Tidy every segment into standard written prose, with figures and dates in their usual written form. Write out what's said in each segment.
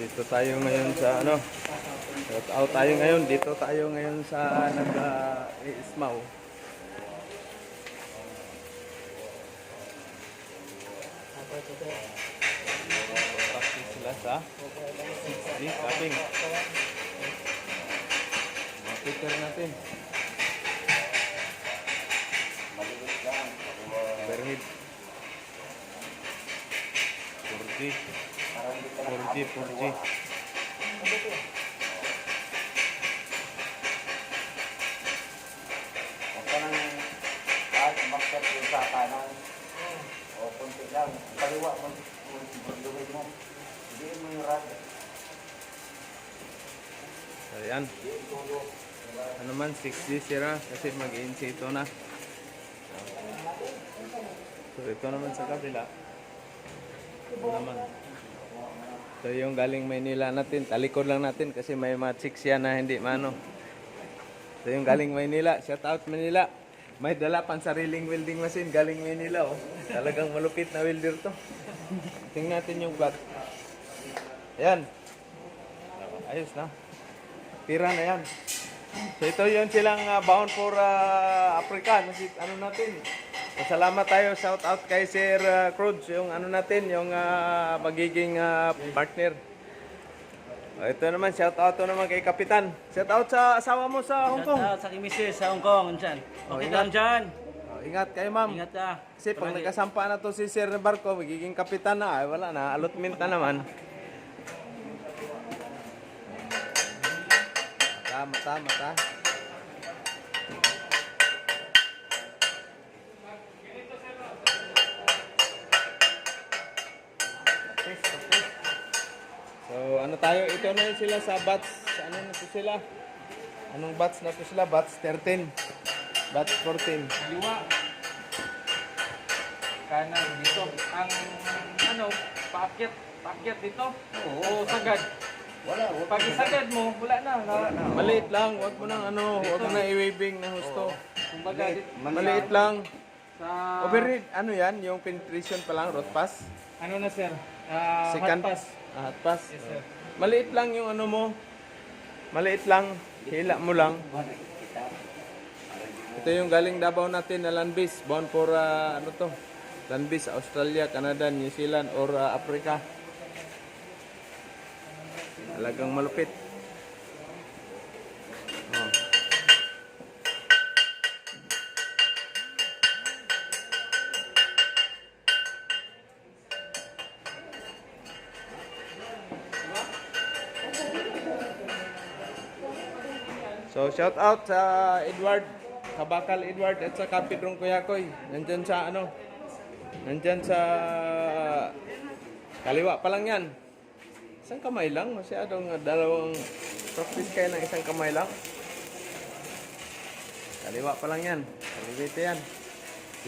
Dito tayo ngayon sa ano, shout out tayo ngayon. Dito tayo ngayon sa nag-Ismaw. Practice sila sa 6D cupping. Mga picker natin. Overhead. 4G. 4G. Bakit yung sa kanan o kunti lang kaliwa mo magduwid mo hindi mo yung rad Ayan. Ano man 6D sira kasi mag-insi ito na. So ito naman sa kabila. Ito naman. So yung galing Maynila natin, talikod lang natin kasi may mga chicks yan na hindi mano. So yung galing Maynila, shout out Manila. May dala pang sariling welding machine galing Maynila oh. Talagang malupit na welder to. Tingnan natin yung bat. Ayan. Ayos na. Tira na yan. So ito yun silang bound for Africa. Ano natin. Salamat tayo. Shout out kay Sir Cruz. Yung ano natin. Yung magiging partner. Ito naman. Shout out to naman kay Kapitan. Shout out sa asawa mo sa Hong Kong. Shout out sa Kimisis sa Hong Kong. Dyan. Okay lang dyan. Ingat kayo ma'am. Ingat ka. Kasi pag nagkasampa na to si Sir Barco, magiging kapitan na. Ay, wala na. Allotment na naman. Mata. So, ano tayo? Ito na yun sila sa batch. Ano na to sila? Anong batch na to sila? Batch 13. Batch 14. Kaliwa. Kanan dito. Ang ano, paakyat dito. O sagad. wala Pag isagad mo, wala na. Maliit lang. Huwag mo nang ano. Huwag mo na i-waving na husto. Kumbaga, Maliit lang. sa... Overhead, ano yan? Yung penetration pa lang, root pass? Ano na sir? Second Hot pass. Hot pass. Yes sir. Maliit lang yung ano mo. Maliit lang. Hila mo lang. Ito yung galing Davao natin na land base. Bound for ano to? Land base, Australia, Canada, New Zealand, or Africa. Talagang malupit. Oh. So shout out sa Edward, Kabakal Edward at sa Kapidrong Kuyakoy. Nandyan sa ano? Nandyan sa kaliwa pa lang yan. Isang kamay lang, masyadong dalawang practice kayo ng isang kamay lang. Kaliwa pa lang yan. Kaliwite yan.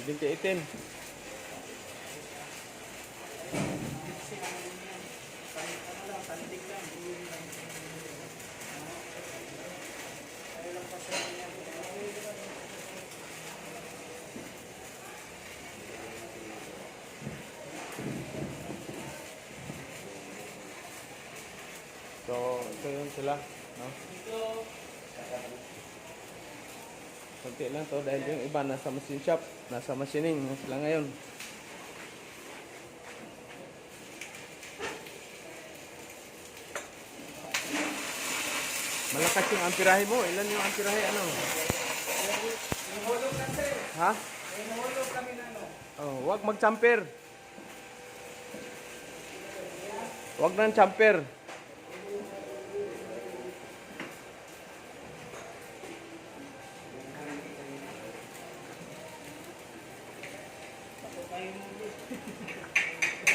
17-18. So, ito yun sila, no? Kunti lang to dahil yung iba nasa machine shop, nasa machining na sila ngayon. Malakas yung amperahe mo. Ilan yung amperahe? Ano? Ha? Oh, wag mag-champer. Wag nang champer.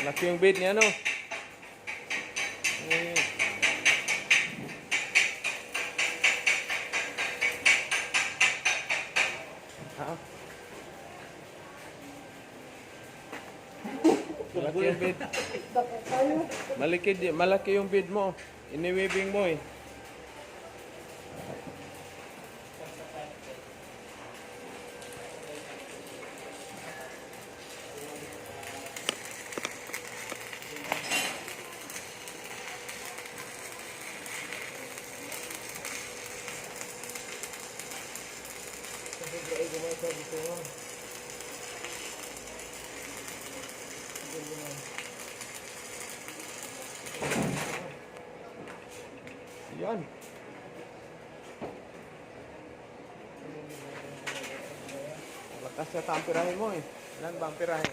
Malaki yung bid niya, no? Ha? Malaki yung bid. Malaki yung bid mo. Iniwibing mo eh. Yan. Lakas yata ang pirahe mo eh. Ilan ba ang pirahe?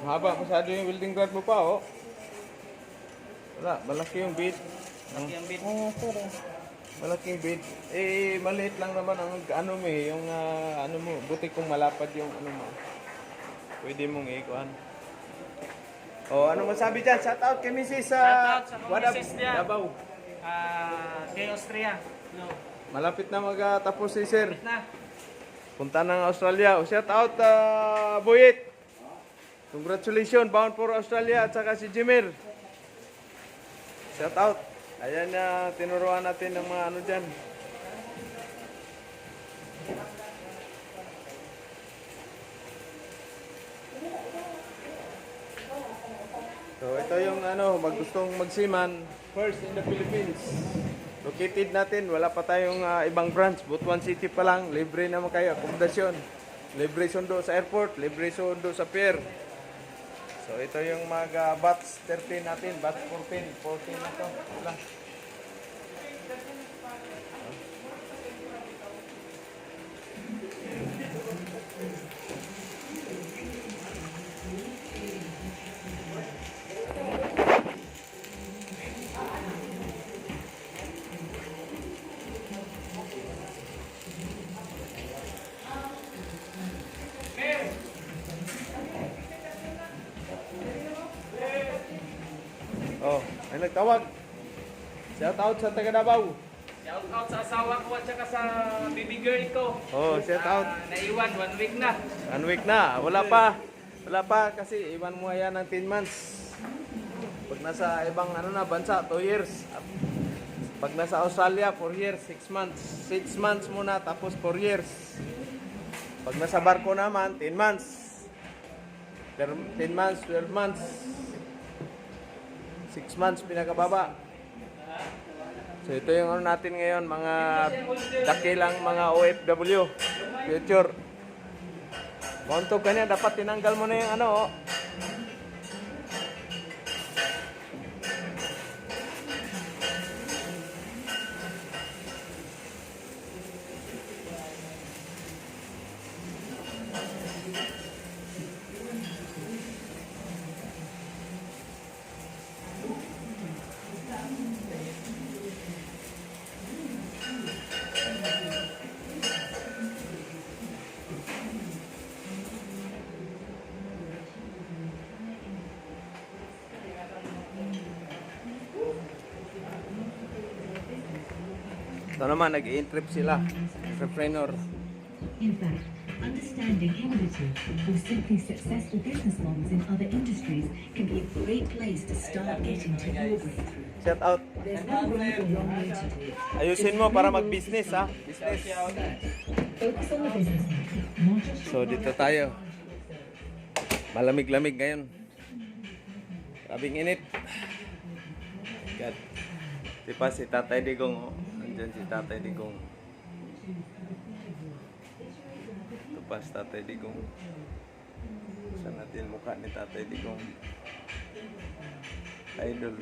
Mahaba masyado yung welding rod mo pa, oh. Wala, malaki yung bead. Laki ang bit. Malaki yung bead. Eh, maliit lang naman ang ano mo eh, yung ano mo, buti kung malapad yung ano mo. Pwede mong ikuan. Oh, ano masabi dyan? Shout out kay Mrs. Shout out sa What up, Mrs. niya. Davao. Kay Austria. No. Malapit na magtapos si Sir. Bit na. Punta ng Australia. Oh, shout out, Boyet. Congratulations, bound for Australia at saka si Jimmer. Shout out. Ayan na, tinuruan natin ng mga ano dyan. So ito yung ano, gustong magsiman, first in the Philippines. Located natin, wala pa tayong ibang branch, Butuan City pa lang, libre naman kayo, akomodasyon. Libre sundo sa airport, libre sundo sa pier. So ito yung mga batch 13 natin, batch 14 na to. Wala. Oh, may nagtawag. Shout out sa taga Davao. Shout out sa asawa ko at saka sa baby girl ko. Oh, shout out. Naiwan, 1 week na. 1 week na. Wala pa. Wala pa kasi iwan mo yan ng 10 months. Pag nasa ibang ano na bansa, 2 years. Pag nasa Australia, 4 years, 6 months. 6 months muna tapos 4 years. Pag nasa barko naman, 10 months. 10 months, 12 months. 6 months pinakababa. So ito yung ano natin ngayon, mga dakilang mga OFW. Future. Montog ka niya, dapat tinanggal mo na yung ano, oh. Ito naman, nag-i-trip sila. Entrepreneur. In fact, understanding innovative or simply successful business models in other industries can be a great place to start getting to your breakthrough. Shout out. There's no right or wrong way to do it. Ayusin mo para mag-business, ha? Business. Focus on the business market, not just So, dito tayo. Malamig-lamig ngayon. Sabing init. God. Di pa si Tatay Digong, oh. Nandyan si Tatay Digong. Ito pa si Tatay Digong. Saan natin mukha ni Tatay Digong? Idol.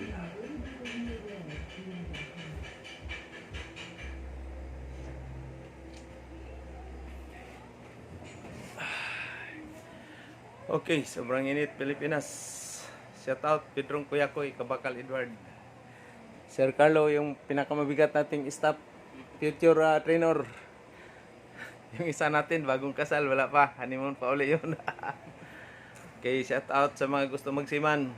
Okay, sobrang init Pilipinas. Shout out Pedrong Kuyakoy, Kabakal Edward. Sir Carlo, yung pinakamabigat nating staff, future trainer. Yung isa natin, bagong kasal, wala pa. Honeymoon pa uli yun. Okay, shout out sa mga gusto magsiman.